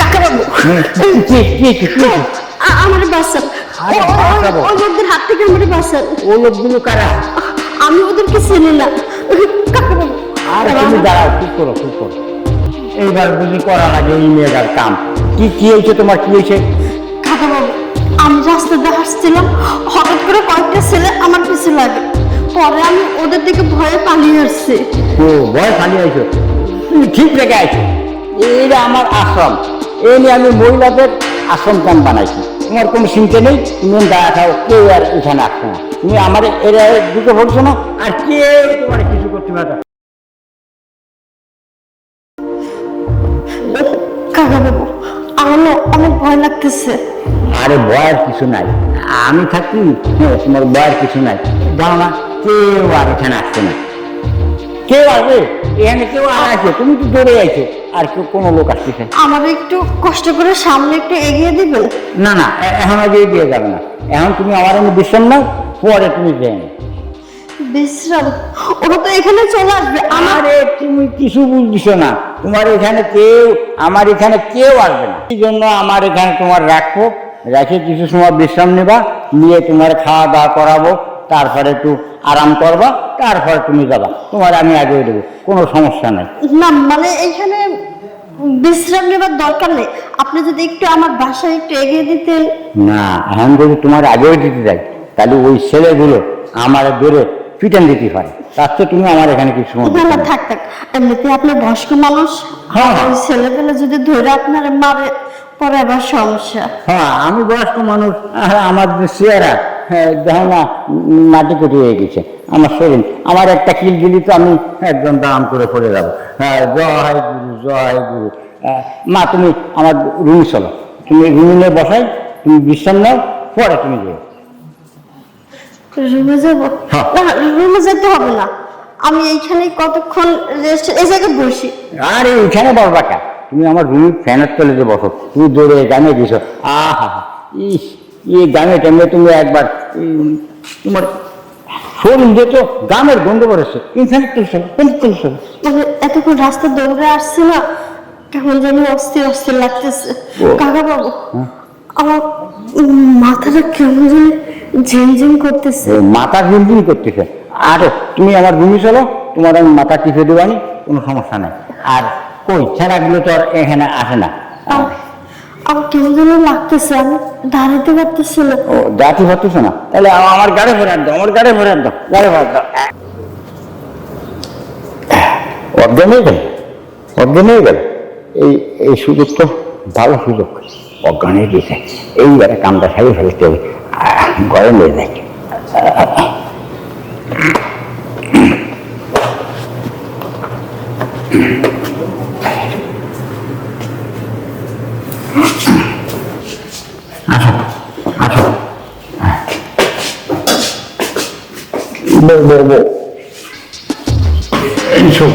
কাকাবাবু আমার বাঁচান, ওই লোকদের হাত থেকে আমার বাঁচান। ও লোকগুলো কারা? আমি ওদেরকে চিনি না কাকাবাবু। আর তুমি দাঁড়াও, চুপ করো চুপ করো। এইবার বুঝি করা লাগে এই মেয়েটার কাম। কি কি হয়েছে তোমার, কি হয়েছে? কাকাবাবু আমি রাস্তাতে হাসছিলাম, হঠাৎ করে কয়েকটা ছেলে আমার পিছু লাগে, পরে আমি ওদের দিকে ভয়ে পালিয়ে আসছি। ও ভয় পালিয়ে আইছো? তুমি ঠিক জায়গায় আইছো। এইটা আমার আশ্রম, এই নিয়ে আমি মহিলাদের আশ্রম ক্যাম্প বানাইছি। তোমার কোনো চিন্তা নেই, তুমি দাঁড়া খাও, কেউ আর এখানে আসছে না। তুমি আমার এরা ঢুকে পড়ছো না, আর কেউ তোমার কিছু করতে পারে। কাকাবাবু আমার না অনেক ভয় লাগতেছে। আরে ভয়ের কিছু নাই, আমি থাকি, তোমার ভয়ের কিছু নাই। জানো না, কেউ আর এখানে আসছে না। কেউ আসবে এখানে, কেউ আর আসে, তুমি তো দৌড়ে আইছো, আর কেউ কোনো লোক আসতেছে? আমার একটু কষ্ট করে সামনে একটু এগিয়ে দিবেন। না না, এখন আগে দিয়ে যাবে না। এখন তুমি আমার আমি বিশ্রাম নাও, পরে তুমি যাই। বিশ্রাম? ওরা তো এখানে চলে আসবে। আমারে তুমি কিছু বুঝছো না, তোমার এখানে কেউ, আমার এখানে কেউ আসবে না। এই জন্য আমার এখানে তোমার রাখবো, রেখে কিছু সময় বিশ্রাম নেবা, নিয়ে তোমার খাওয়া দাওয়া করাবো, তারপরে একটু আরাম করবা, তারপরে তুমি যাবা। তোমার আমি আগে দেবো, কোনো সমস্যা নাই। না মানে এইখানে বিশ্রাম নেবার দরকার নেই, আপনি যদি একটু আমার বাসায় একটু এগিয়ে দিতেন। না, এখন যদি তোমার আগেও দিতে যাই, তাহলে ওই ছেলেগুলো আমার বেড়ে পিটান দিতে পারে। তার চেয়ে তুমি আমার এখানে কিছু সময় না না থাক থাক, এমনিতে আপনি বয়স্ক মানুষ, হ্যাঁ। ওই ছেলেপেলে যদি ধরে আপনার মারে পরে আবার সমস্যা। হ্যাঁ, আমি বয়স্ক মানুষ, আর আমার যে চেহারা, দেখো না, মাটি কেটে হয়ে গেছে আমার শরীর। আমার একটা কিল দিলি তো আমি একদম দাম করে পড়ে যাবো। হ্যাঁ, জয় গুরু জয় গুরু। মা তুমি আমার রুমে চলো, তুমি রুমে নিয়ে বসাই, তুমি বিশ্রাম নাও, পরে তুমি যাও। রুমে যাবো? হ্যাঁ। না রুমে যেতে হবে না, আমি এইখানে কতক্ষণ রেস্ট, এই জায়গায় বসি। আরে এখানে বলবা কা, তুমি আমার রুমের ফ্যানের তলে যে বসো, তুমি দৌড়ে গানে দিছো। আহা, ইস, এই গানে টাইমে তুমি একবার তোমার শরীর দিয়ে তো গানের গন্ধ করেছে। ফ্যানের তলে চলো, ফ্যানের তলে চলো। মানে এতক্ষণ রাস্তা দৌড়ে আসছে না, কেমন যেন অস্থির অস্থির লাগতেছে। কাকা বাবু আমার মাথাটা কেমন যেন ঝিমঝিম করতেছে। মাথা ঝিমঝিম করতেছে? আরে তুমি আমার রুমে চলো, তোমার আমি মাথা টিপে দেবানি, কোনো সমস্যা নাই। আর কই ছেঁড়াগুলো তো আর এখানে আসে না। আমার কেমন যেন লাগতেছে, আমি দাঁড়াতে পারতেছি না। ও দাঁড়াতে পারতেছে না? তাহলে আমার গাড়ি ভরে দাও, আমার গাড়ি ভরে দাও, গাড়ি ভরে দাও। অজ্ঞান হয়ে গেল, অজ্ঞান হয়ে গেল। এই সুযোগ তো ভালো সুযোগ, অজ্ঞান হয়ে গেছে। এইবারে কামটা সারিয়ে ফেলতে হবে, গরম হয়ে যায়। আসো আসো, বলবো এসো।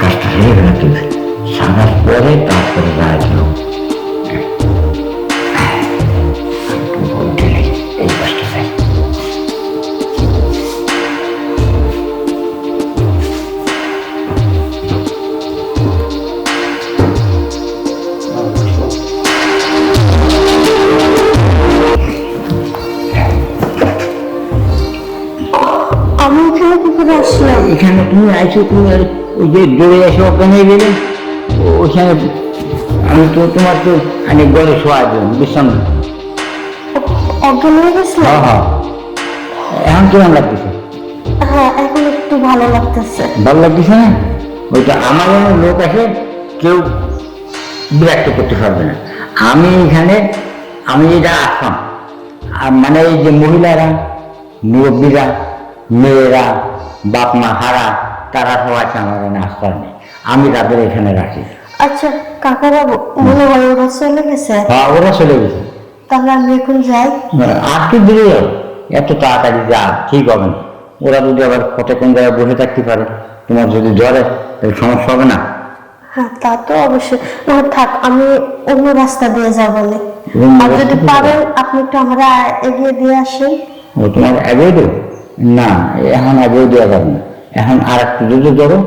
কাজটা সেরে ফেলাতে সাজার পরে তারপরে রাখল। এই কাজটা চাই। আমি এখানে কি করে আসলাম? এখানে তুমি আইছো, তুমি ওই যে দৌড়ে এসে অজ্ঞান হয়ে গেলে, ওইখানে আমি তো তোমার তো অনেক গড়ে শোয়া দিলাম, বিশ্রাম। অজ্ঞান হয়ে গেছিল? হ্যাঁ হ্যাঁ, এখন কেমন লাগতেছে? হ্যাঁ এখন একটু ভালো লাগতেছে। ভালো লাগতেছে না? ওইটা আমার এমন লোক আছে, কেউ বিরক্ত করতে পারবে না। আমি এখানে, আমি এটা আসলাম, মানে এই যে মহিলারা, মুরব্বীরা, মেয়েরা, বাপ মা হারা, তারা সব আছে আমার এখানে আশ্রয় নেই, আমি তাদের এখানে রাখি। আচ্ছা কাকা বাবু, মনে হয় ওরা চলে গেছে। হ্যাঁ, ওরা চলে গেছে। তাহলে আমি এখন যাই। আর কি দিলে এত তাড়াতাড়ি যা ঠিক হবে না, ওরা যদি আবার কতক্ষণ জায়গায় বসে থাকতে পারে। তোমার যদি জ্বরে তাহলে সমস্যা হবে না। হ্যাঁ তা তো অবশ্যই। না থাক, আমি অন্য রাস্তা দিয়ে যাবো না। অন্য আর রাস্তা যদি দিয়ে পারেন আপনি একটু আমরা এগিয়ে দিয়ে আসেন। ও তোমার অ্যাভয়েড না, এখন অ্যাভয়েড দেওয়া যাবে না, এখন আর একটু যদি ধরো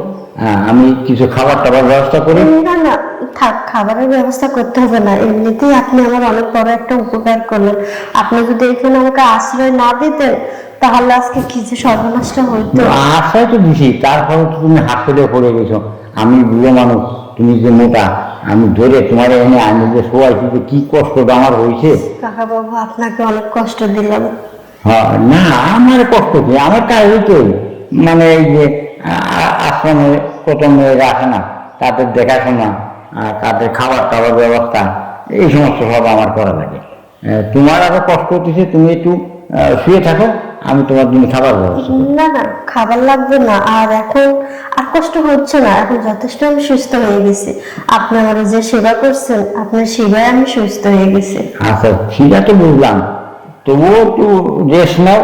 আমি কিছু খাবার টাবার ব্যবস্থা করি। না না থাক, খাবারের ব্যবস্থা করতে হবে না, এমনিতেই আপনি আমার অনেক বড় একটা উপকার করলেন। আপনি যদি এখানে আমাকে আশ্রয় না দিতেন তাহলে আজকে কি যে সর্বনাশটা হইতো। আশ্রয় তো দিছি, তারপরে তো তুমি হাত ফেলে পড়ে গেছো। আমি বুড়ো মানুষ, তুমি যে মোটা, আমি ধরে তোমার এখানে আমি যে শোয়াইছি, যে কি কষ্টটা আমার হয়েছে। কাকা বাবু আপনাকে অনেক কষ্ট দিলাম। হ্যাঁ না, আমার কষ্ট কি, আমার কাজ হইতো মানে এই যে আশ্রমে কত মেয়েরা আসে না, তাদের দেখাশোনা, তাদের খাবার টাবার ব্যবস্থা, এই সমস্ত সব আমার করা লাগে। তোমার আরো কষ্ট হতেছে, তুমি একটু শুয়ে থাকো, আমি তোমার জন্য খাবার ব্যবস্থা করবো। না না খাবার লাগবে না, আর এখন আর কষ্ট হচ্ছে না, এখন যথেষ্ট আমি সুস্থ হয়ে গেছি। আপনি আমার যে সেবা করছেন আপনার সেবায় আমি সুস্থ হয়ে গেছি। আচ্ছা সেটা তো বুঝলাম, তবুও একটু রেস্ট নাও,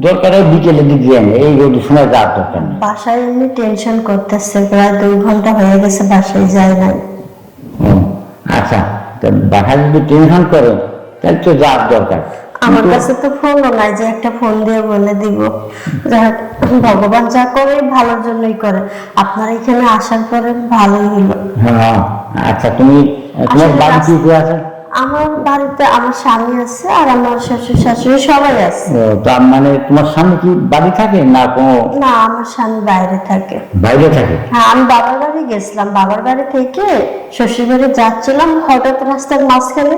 দরকার হয় বিকেলে দিক দিয়ে এই রোদের সময় যাওয়ার দরকার নেই। বাসায় এমনি টেনশন করতেছে, প্রায় 2 ঘন্টা হয়ে গেছে বাসায় যায় নাই। ও, আচ্ছা, তা বাসায় যদি টেনশন করে তাহলে তো যাওয়ার দরকার। আমার কিন্তু কাছে তো ফোনও নাই যে একটা ফোন দিয়ে বলে দিব। যাই হোক, ভগবান যা করে ভালোর জন্যই করে। আপনার এখানে আসার পরে ভালোই হলো। হ্যাঁ, আচ্ছা তুমি তোমার আসলে বাড়ি কি কে আছে? আমার বাড়িতে আমার স্বামী আছে আর আমার শ্বশুর শাশুড়ি সবাই আছে। ও, তার মানে তোমার স্বামী কি বাড়ি থাকে না কোনো না আমার স্বামী বাইরে থাকে। বাইরে থাকে? হ্যাঁ আমি বাবার বাড়ি গেছিলাম, বাবার বাড়ি থেকে শ্বশুর বাড়ি যাচ্ছিলাম, হঠাৎ রাস্তার মাঝখানে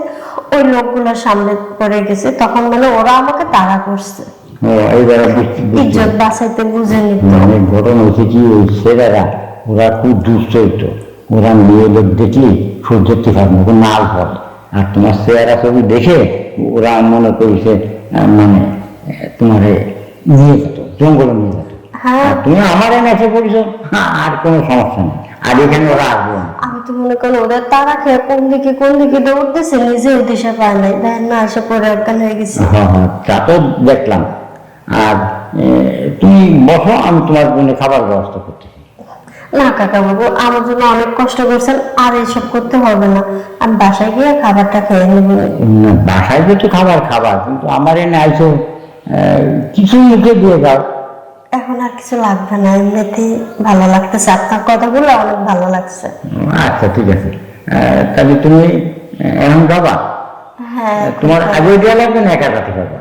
ওই লোকগুলোর সামনে পড়ে গেছে, তখন মানে ওরা আমাকে তাড়া করছে। ও এইবারে বুঝতে ইজ্জত বাঁচাইতে বুঝে নিত। মানে ঘটনা হয়েছে কি, ওই ছেলেরা ওরা খুব দুশ্চরিত্র, ওরা মেয়েদের দেখলে সহ্য করতে পারে না, ওকে নাল পড়ে। আর তোমার চেহারা ছবি দেখে ওরা মনে করেছে মানে তোমার নিয়ে যেত, জঙ্গলে নিয়ে যেত। হ্যাঁ আর তুমি আমার এনে এসে পড়েছো, আর কোনো সমস্যা নেই, আর এখানে ওরা আসবে না। আমি তো মনে করি ওদের তারা খেয়ে কোন দিকে দৌড়তেছে নিজেও দিশা পায় নাই, দেখেন না এসে পরে অজ্ঞান হয়ে গেছে। হ্যাঁ হ্যাঁ, তা তো দেখলাম। আর তুমি বসো, আমি তোমার জন্য খাবার ব্যবস্থা করতেছি। না কাকা বাবু, আমার জন্য অনেক কষ্ট করছেন, আর এসব করতে হবে না, আমি বাসায় গিয়ে খাবারটা খেয়ে নেব। না, বাসায় যেহেতু খাবার খাবার, কিন্তু আমার এনে আইসো, কিছু মুখে দিয়ে যাও। এখন আর কিছু লাগবে না, এমনিতেই ভালো লাগতেছে, আপনার কথাগুলো অনেক ভালো লাগছে। আচ্ছা ঠিক আছে, তাহলে তুমি এখন যাবা? হ্যাঁ তোমার আগে দেওয়া লাগবে না একা যেতে পারবা?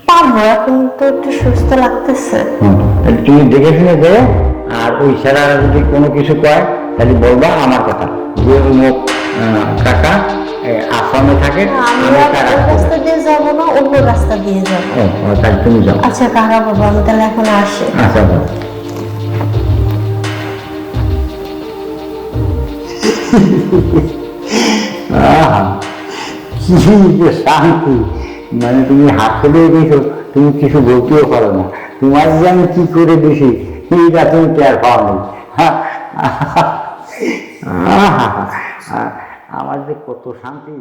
পারবো, এখন তো একটু সুস্থ লাগতেছে। তাহলে তুমি দেখে শুনে যাও, আর ওই ছেলেরা যদি কোনো কিছু কয় তাহলে বলবা আমার কথা, যে অমুক কাকা আসামে থাকে, আমি আমি আর তার ওই রাস্তা দিয়ে যাবো না, অন্য রাস্তা দিয়ে যাবো। তাহলে তুমি যাও। আচ্ছা কাকা বাবু, আমি তাহলে এখন আসি। আচ্ছা যাও। আহা, কি যে শান্তি, মানে তুমি হাত ফেলে দিয়েছো, তুমি কিছু বলতেও পারো না, তোমার যে আমি কি করে দিছি এইটা তুমি টের পাও নেই। আমার যে কত শান্তি।